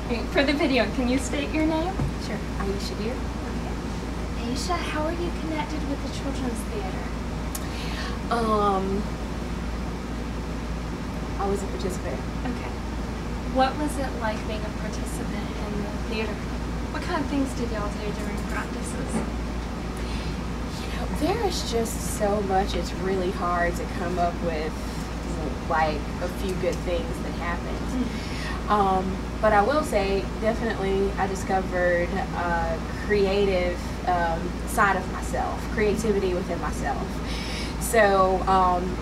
For the video, can you state your name? Sure. AishaDew. Okay. Aisha, how are you connected with the Children's Theater? I was a participant. Okay. What was it like being a participant in the theater? What kind of things did y'all do during practices? You know, there is just so much. It's really hard to come up with like a few good things that happened. But I will say, definitely, I discovered a creative side of myself, creativity within myself. So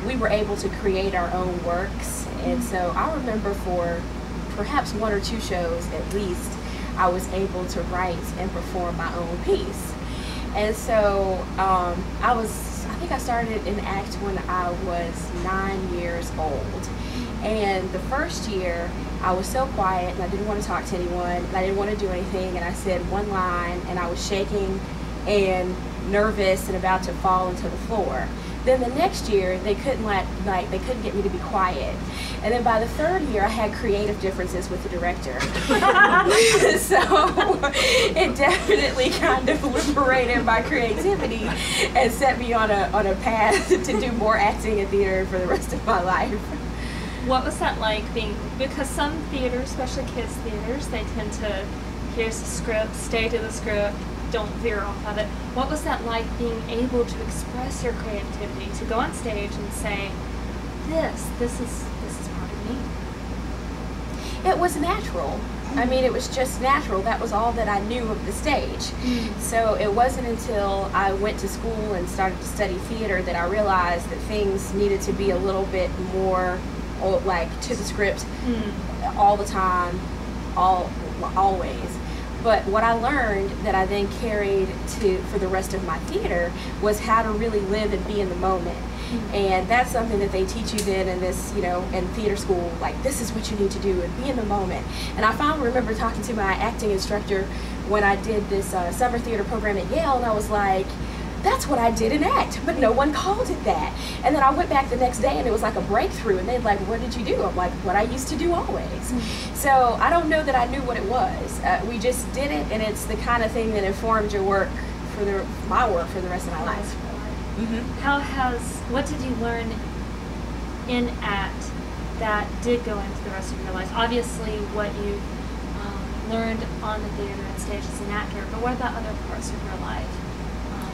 we were able to create our own works, and so I remember for perhaps 1 or 2 shows at least, I was able to write and perform my own piece. And so I think I started in act when I was 9 years old. And the first year, I was so quiet and I didn't want to talk to anyone and I didn't want to do anything, and I said one line and I was shaking and nervous and about to fall into the floor. Then the next year, they couldn't they couldn't get me to be quiet. And then by the 3rd year, I had creative differences with the director. So it definitely kind of liberated my creativity and set me on a path to do more acting and theater for the rest of my life. What was that like because some theaters, especially kids theaters, they tend to, here's the script, stay to the script, don't veer off of it. What was that like being able to express your creativity, to go on stage and say, this is part of me? It was natural. I mean, it was just natural. That was all that I knew of the stage. So it wasn't until I went to school and started to study theater that I realized that things needed to be a little bit more like to the script all the time, always. But what I learned that I then carried for the rest of my theater was how to really live and be in the moment. And that's something that they teach you then in this, in theater school, like this is what you need to do and be in the moment. And I finally remember talking to my acting instructor when I did this summer theater program at Yale, and I was like, that's what I did in ACT, but no one called it that. And then I went back the next day and it was like a breakthrough, and they're like, what did you do? I'm like, what I used to do always. So I don't know that I knew what it was. We just did it, and it's the kind of thing that informed your work my work for the rest of my life. What did you learn in ACT that did go into the rest of your life? Obviously what you learned on the theater and stage as an actor, but what about other parts of your life?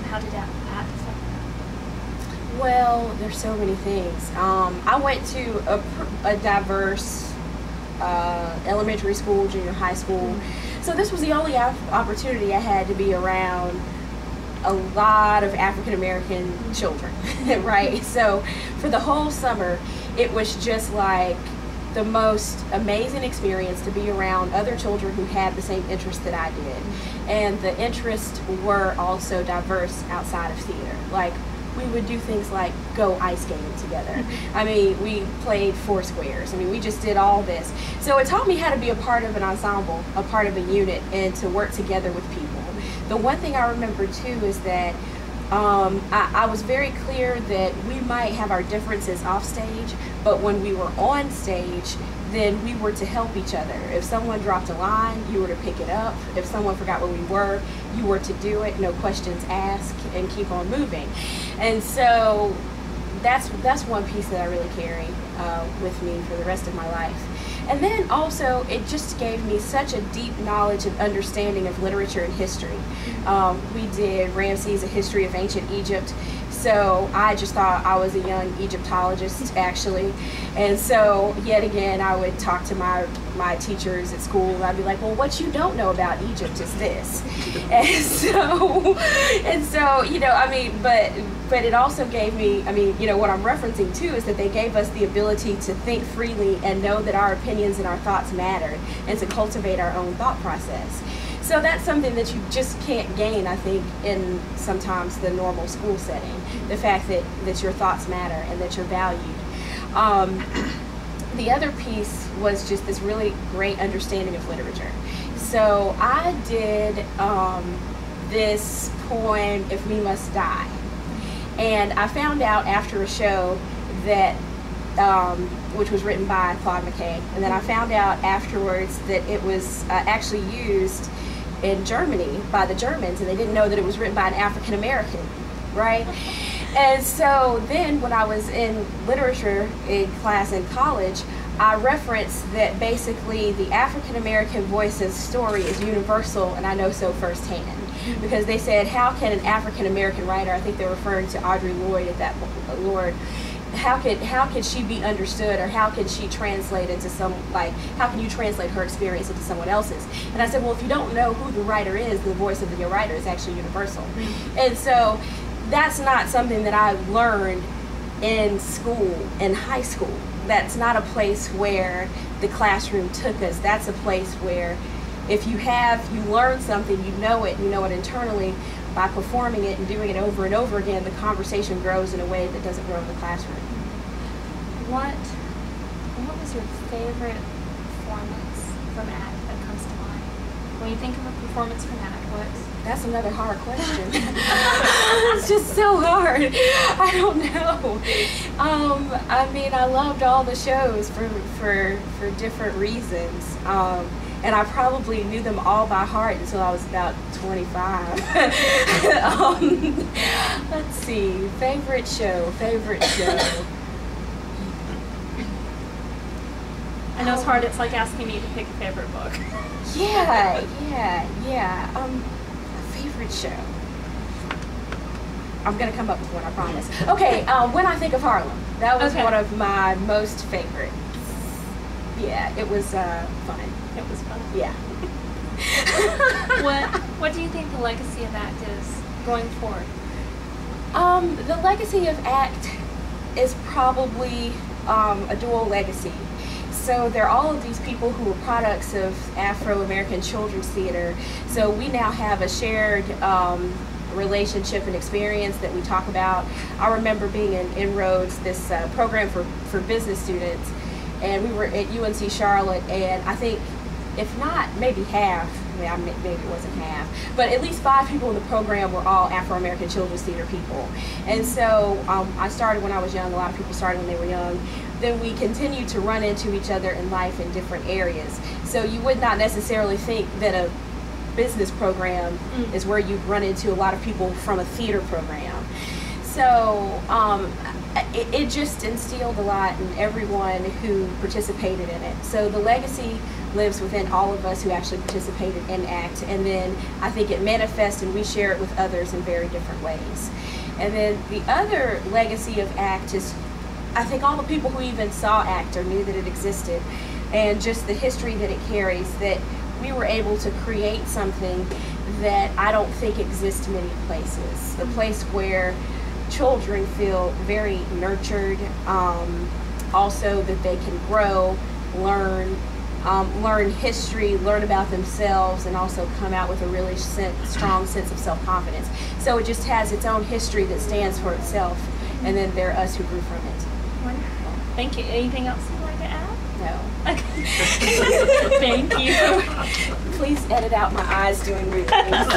How did that affect that? Well, there's so many things. I went to a diverse elementary school, junior high school. So this was the only opportunity I had to be around a lot of African American children, right? So for the whole summer, it was just like the most amazing experience to be around other children who had the same interests that I did. And the interests were also diverse outside of theater. Like, we would do things like go ice skating together. I mean, we played four squares. I mean, we just did all this. So it taught me how to be a part of an ensemble, a part of a unit, and to work together with people. The one thing I remember too is that I was very clear that we might have our differences off stage, but when we were on stage, then we were to help each other. If someone dropped a line, you were to pick it up. If someone forgot where we were, you were to do it, no questions asked, and keep on moving. And so that's one piece that I really carry with me for the rest of my life. And then also, it just gave me such a deep knowledge and understanding of literature and history. We did Ramses, A History of Ancient Egypt. So I just thought I was a young Egyptologist, actually. And so, yet again, I would talk to my teachers at school, and I'd be like, well, what you don't know about Egypt is this. And so, you know, I mean, but it also gave me, I mean, you know, what I'm referencing too is that they gave us the ability to think freely and know that our opinions and our thoughts mattered, and to cultivate our own thought process. So that's something that you just can't gain, I think, in sometimes the normal school setting. The fact that your thoughts matter and that you're valued. The other piece was just this really great understanding of literature. So I did this poem, If We Must Die. And I found out after a show that which was written by Claude McKay. And then I found out afterwards that it was actually used in Germany by the Germans, and they didn't know that it was written by an African American, right? And so then when I was in literature in class in college, I referenced that basically the African American voice's story is universal, and I know so firsthand. Because they said, how can an African American writer, I think they're referring to Audre Lorde at that Lorde, how could she be understood, or how can she translate into how can you translate her experience into someone else's? And I said, well, if you don't know who the writer is, the voice of your writer is actually universal. And so that's not something that I learned in school, in high school. That's not a place where the classroom took us. That's a place where if you learn something, you know it internally, by performing it and doing it over and over again, the conversation grows in a way that doesn't grow in the classroom. What was your favorite performance from ACT that comes to mind? When you think of a performance from ACT, That's another hard question. It's just so hard. I don't know. I mean, I loved all the shows for different reasons. And I probably knew them all by heart until I was about 25. Let's see, favorite show. I know it's hard, it's like asking me to pick a favorite book. Yeah. A favorite show. I'm gonna come up with one, I promise. Okay, When I Think of Harlem. That was one of my most favorites. Yeah, it was fun. It was fun. Yeah. What do you think the legacy of ACT is going forward? The legacy of ACT is probably a dual legacy. So there are all of these people who are products of Afro-American children's theater. So we now have a shared relationship and experience that we talk about. I remember being in Inroads, this program for business students, and we were at UNC Charlotte, and I think, if not, maybe half, maybe it wasn't half, but at least 5 people in the program were all Afro-American children's theater people. And so I started when I was young. A lot of people started when they were young. Then we continued to run into each other in life in different areas. So you would not necessarily think that a business program is where you'd run into a lot of people from a theater program. So it just instilled a lot in everyone who participated in it. So the legacy lives within all of us who actually participated in ACT, and then I think it manifests and we share it with others in very different ways. And then the other legacy of ACT is, I think, all the people who even saw ACT or knew that it existed, and just the history that it carries, that we were able to create something that I don't think exists many places. A place where children feel very nurtured, also that they can grow, learn history, learn about themselves, and also come out with a really strong sense of self-confidence. So it just has its own history that stands for itself, and then there are us who grew from it. Wonderful. Thank you. Anything else you'd like to add? No. Okay. Thank you. Please edit out my eyes doing weird things.